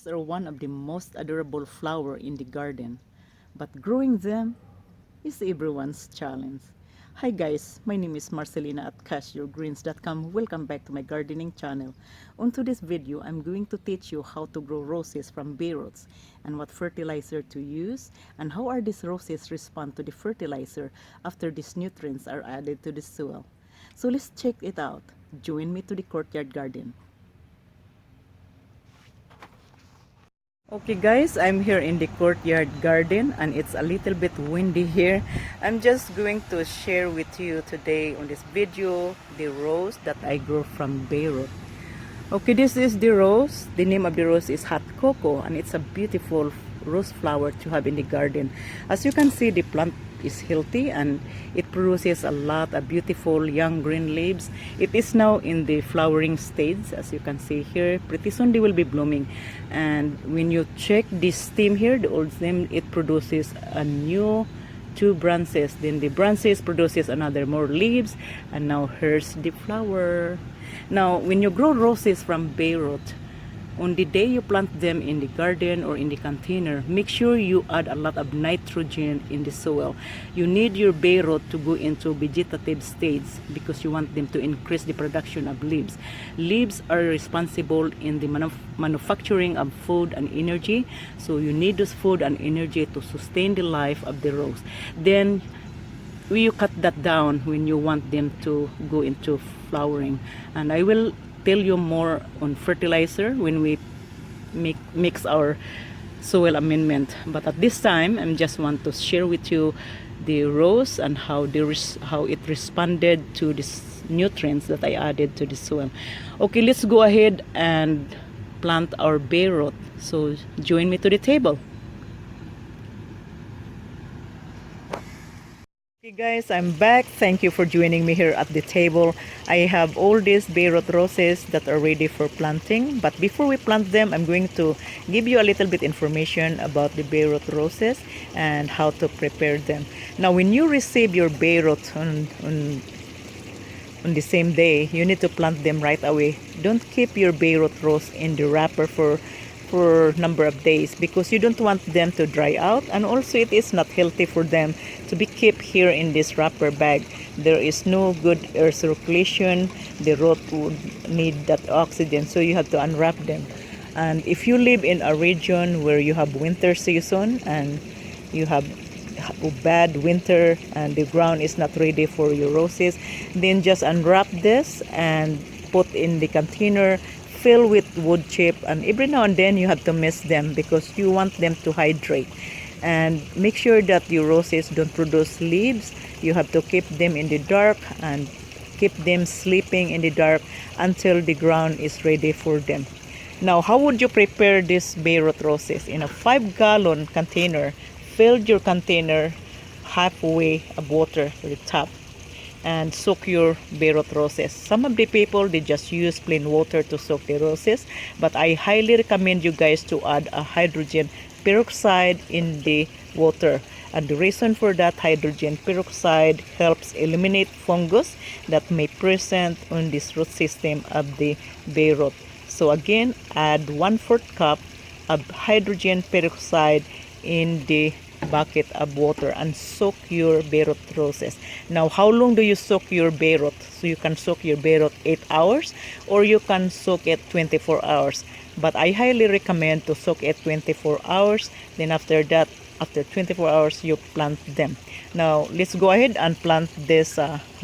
are one of the most adorable flowers in the garden, but growing them is everyone's challenge. Hi guys, my name is Marcelina at cashyourgreens.com. Welcome back to my gardening channel. On today's video, I'm going to teach you how to grow roses from Bareroot and what fertilizer to use and how are these roses respond to the fertilizer after these nutrients are added to the soil. So let's check it out. Join me to the courtyard garden. Okay guys, I'm here in the courtyard garden and it's a little bit windy here. I'm just going to share with you today on this video the rose that I grew from Bareroot. Okay, this is the rose. The name of the rose is Hot Cocoa and it's a beautiful rose flower to have in the garden. As you can see, the plant is healthy and it produces a lot of beautiful young green leaves. It is now in the flowering stage, as you can see here. Pretty soon they will be blooming, and when you check this stem here, the old stem, it produces a new two branches, then the branches produces another more leaves, and now here's the flower. Now when you grow roses from Bareroot, on the day you plant them in the garden or in the container, make sure you add a lot of nitrogen in the soil. You need your Bareroot to go into vegetative stage because you want them to increase the production of leaves. Leaves are responsible in the manufacturing of food and energy, so you need this food and energy to sustain the life of the rose. Then you cut that down when you want them to go into flowering, and I will tell you more on fertilizer when we mix our soil amendment. But at this time, I just want to share with you the rose and how it responded to these nutrients that I added to the soil. Okay, let's go ahead and plant our Bareroot. So join me to the table. Okay guys, I'm back. Thank you for joining me here at the table. I have all these Bareroot roses that are ready for planting. But before we plant them, I'm going to give you a little bit information about the Bareroot roses and how to prepare them. Now, when you receive your Bareroot on the same day, you need to plant them right away. Don't keep your Bareroot rose in the wrapper for number of days because you don't want them to dry out, and also it is not healthy for them to be kept here in this wrapper bag. There is no good air circulation. The root would need that oxygen, so you have to unwrap them. And if you live in a region where you have winter season and you have bad winter and the ground is not ready for your roses, then just unwrap this and put in the container, fill with wood chip, and every now and then you have to mist them because you want them to hydrate. And make sure that your roses don't produce leaves. You have to keep them in the dark and keep them sleeping in the dark until the ground is ready for them. Now, how would you prepare these Bareroot roses? In a 5-gallon container, fill your container halfway of water to the top and soak your Bareroot roses. Some of the people, they just use plain water to soak the roses, but I highly recommend you guys to add a hydrogen peroxide in the water. And the reason for that, hydrogen peroxide helps eliminate fungus that may present on this root system of the Bareroot. So again, add 1/4 cup of hydrogen peroxide in the bucket of water and soak your Bareroot roses. Now, how long do you soak your Bareroot? So you can soak your Bareroot 8 hours or you can soak it 24 hours. But I highly recommend to soak it 24 hours. Then after that, after 24 hours, you plant them. Now, let's go ahead and plant this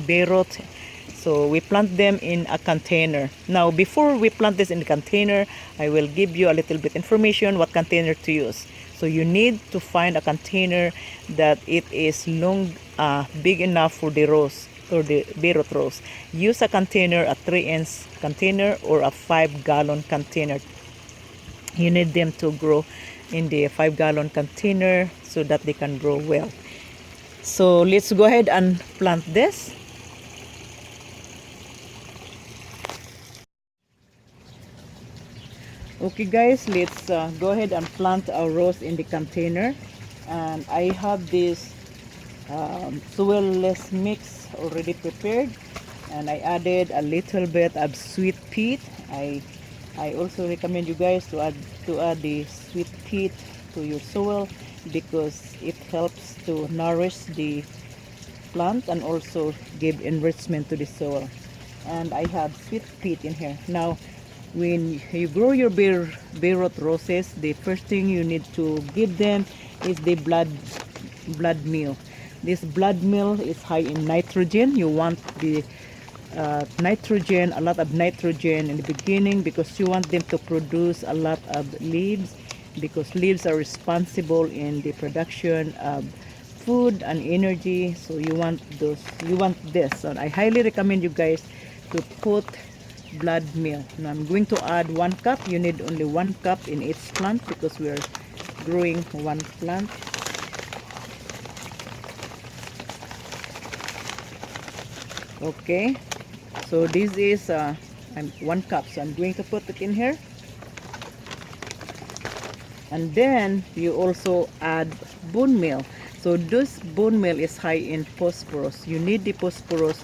Bareroot. So we plant them in a container. Now, before we plant this in the container, I will give you a little bit information what container to use. So you need to find a container that it is big enough for the rose or the Bareroot rose. Use a container, a 3-inch container or a 5-gallon container. You need them to grow in the 5-gallon container so that they can grow well. So let's go ahead and plant this. Okay guys, let's go ahead and plant our rose in the container. And I have this soilless mix already prepared, and I added a little bit of sweet peat. I I also recommend you guys to add the sweet peat to your soil because it helps to nourish the plant and also give enrichment to the soil. And I have sweet peat in here. Now, when you grow your Bareroot roses, the first thing you need to give them is the blood meal. This blood meal is high in nitrogen. You want the nitrogen, a lot of nitrogen in the beginning because you want them to produce a lot of leaves because leaves are responsible in the production of food and energy. So you want this. So I highly recommend you guys to put blood meal. Now I'm going to add 1 cup. You need only 1 cup in each plant because we're growing one plant. Okay, so this is 1 cup, so I'm going to put it in here. And then you also add bone meal. So this bone meal is high in phosphorus. You need the phosphorus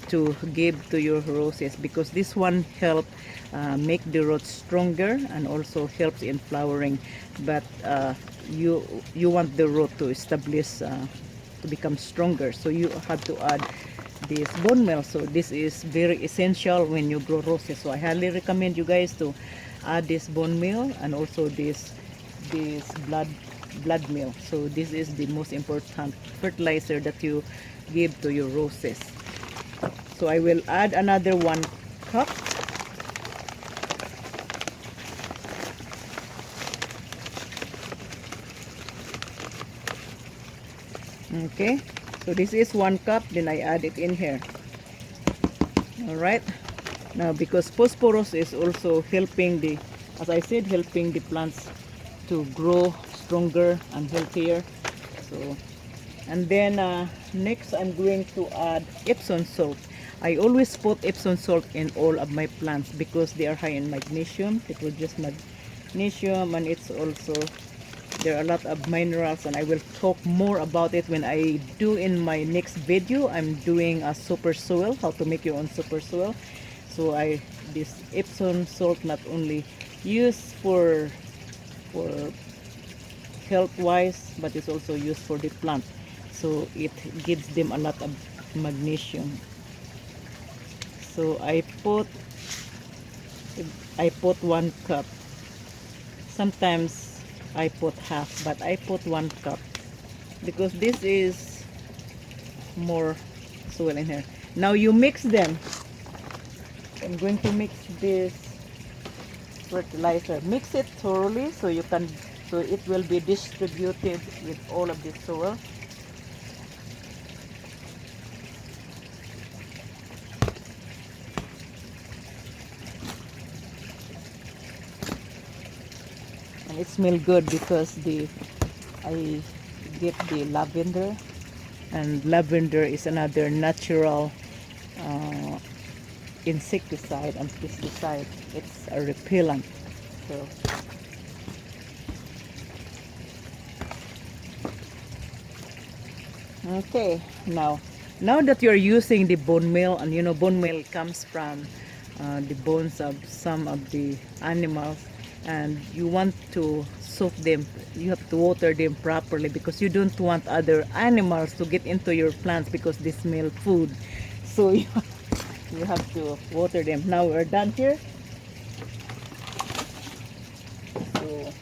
to give to your roses because this one helps make the roots stronger and also helps in flowering. But you want the root to establish to become stronger, so you have to add this bone meal. So this is very essential when you grow roses. So I highly recommend you guys to add this bone meal and also this blood meal. So this is the most important fertilizer that you give to your roses. So I will add another 1 cup. Okay, so this is 1 cup, then I add it in here. All right, now because phosphorus is also helping the, as I said, helping the plants to grow stronger and healthier. So, and then next I'm going to add Epsom salt. I always put Epsom salt in all of my plants because they are high in magnesium. It will just magnesium, and it's also, there are a lot of minerals, and I will talk more about it when I do in my next video. I'm doing a super soil, how to make your own super soil. So this Epsom salt not only used for health wise, but it's also used for the plant, so it gives them a lot of magnesium. So I put 1 cup. Sometimes I put half, but I put 1 cup because this is more soil in here. Now you mix them. I'm going to mix this fertilizer. Mix it thoroughly so it will be distributed with all of the soil. And it smells good because I get the lavender, and lavender is another natural insecticide and pesticide. It's a repellent. So okay, now that you're using the bone meal, and you know bone meal comes from the bones of some of the animals, and you want to soak them, you have to water them properly because you don't want other animals to get into your plants because they smell food. So you have to water them. Now we're done here. So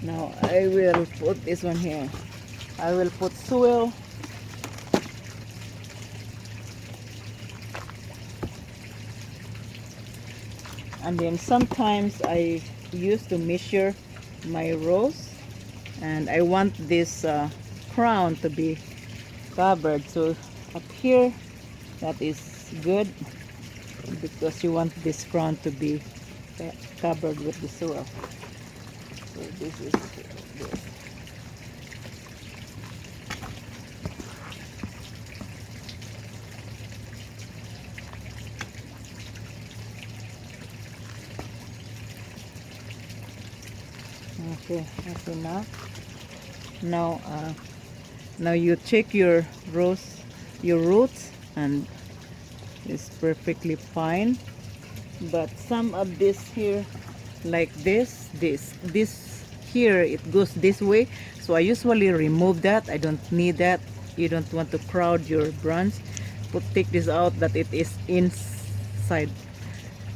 now I will put this one here. I will put soil. And then sometimes I used to measure my rows, and I want this crown to be covered. So up here, that is good because you want this crown to be covered with the soil. So this is this. Okay, that's enough. Now you check your rows your roots, and it's perfectly fine. But some of this here, like this here, it goes this way, so I usually remove that. I don't need that. You don't want to crowd your branch. Take this out that it is inside.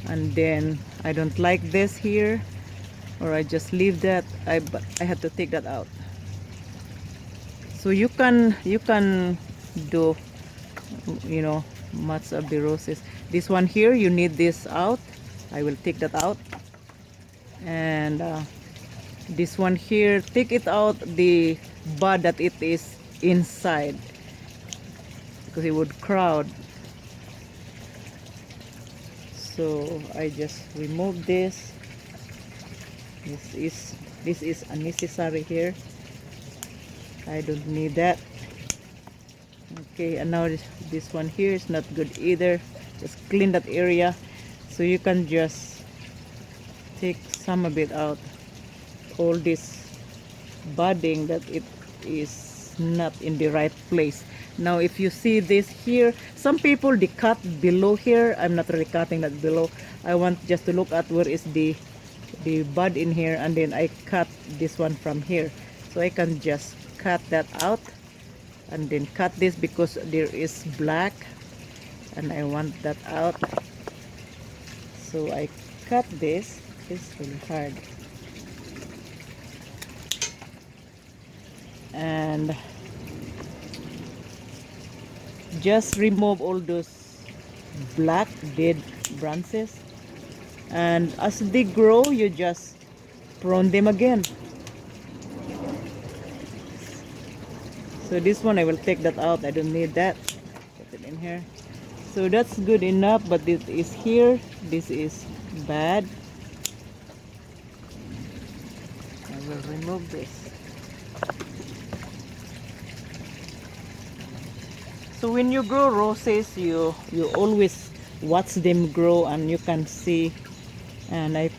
And then I don't like this here, or I just leave that. But I have to take that out. So you can do, you know, much of the roses. This one here, you need this out. I will take that out. And this one here, take it out, the bud that it is inside, because it would crowd. So I just remove this. This is unnecessary here. I don't need that. Okay, and now this one here is not good either. Just clean that area. So you can just take some of it out. All this budding that it is not in the right place. Now if you see this here, some people they cut below here. I'm not really cutting that below. I want just to look at where is the bud in here, and then I cut this one from here. So I can just cut that out, and then cut this because there is black and I want that out. So I cut this. It's really hard. And just remove all those black dead branches, and as they grow you just prune them again. So this one I will take that out. I don't need that. Put it in here. So that's good enough, but this is here, this is bad. I will remove this. So when you grow roses, you always watch them grow, and you can see. And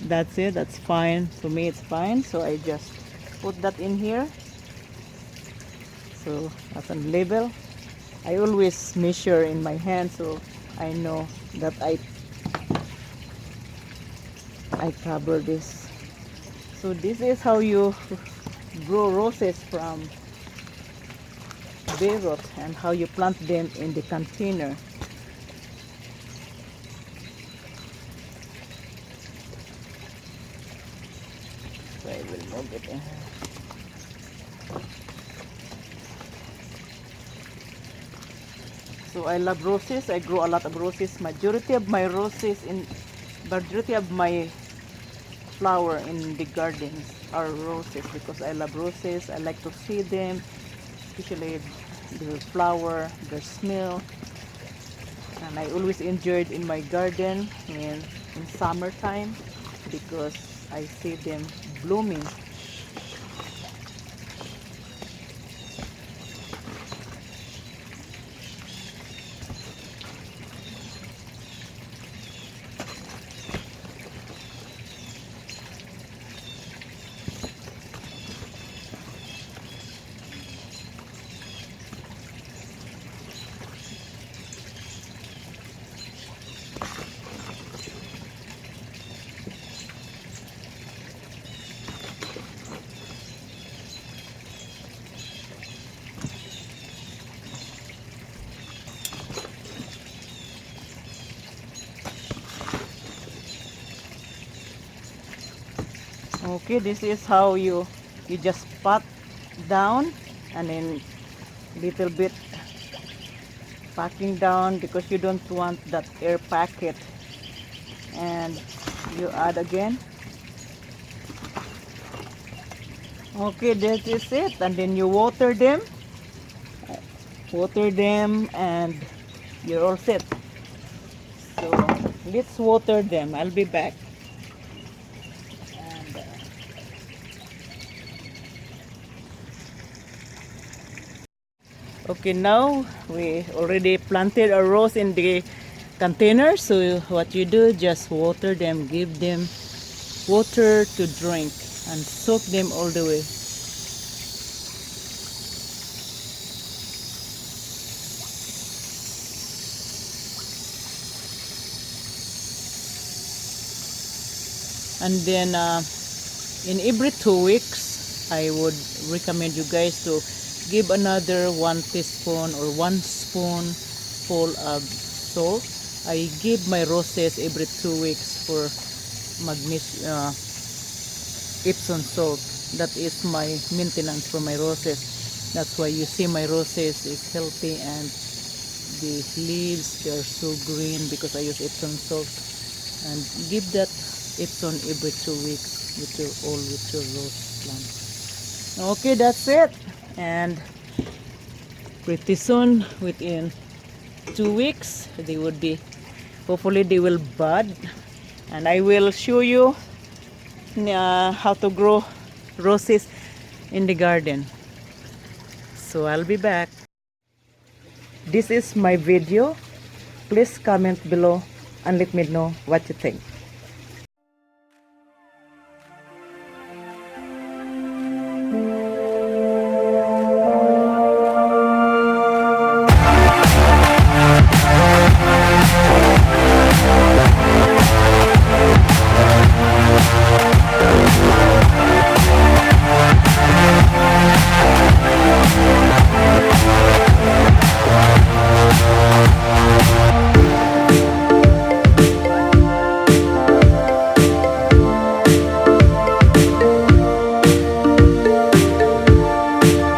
that's it. That's fine for me. It's fine. So I just put that in here. So as a label, I always measure in my hand, so I know that I cover this. So this is how you grow roses from Bareroot, and how you plant them in the container. So I will move it in here. So I love roses. I grow a lot of roses. Majority of my flower in the gardens are roses, because I love roses. I like to see them, especially the flower, the smell. And I always enjoyed in my garden in summertime, because I see them blooming. Okay, this is how you just pat down, and then little bit packing down, because you don't want that air packet. And you add again. Okay, that is it. And then you water them, and you're all set. So let's water them. I'll be back. Okay, now we already planted a rose in the container. So what you do, just water them, give them water to drink, and soak them all the way. And then in every 2 weeks, I would recommend you guys to give another 1 teaspoon or 1 spoon full of salt. I give my roses every 2 weeks for magnesium, Epsom salt. That is my maintenance for my roses. That's why you see my roses is healthy and the leaves, they are so green because I use Epsom salt. And give that Epsom every 2 weeks with your rose plant. Okay, that's it. And pretty soon, within 2 weeks, they would be, hopefully they will bud. And I will show you how to grow roses in the garden. So I'll be back. This is my video. Please comment below and let me know what you think.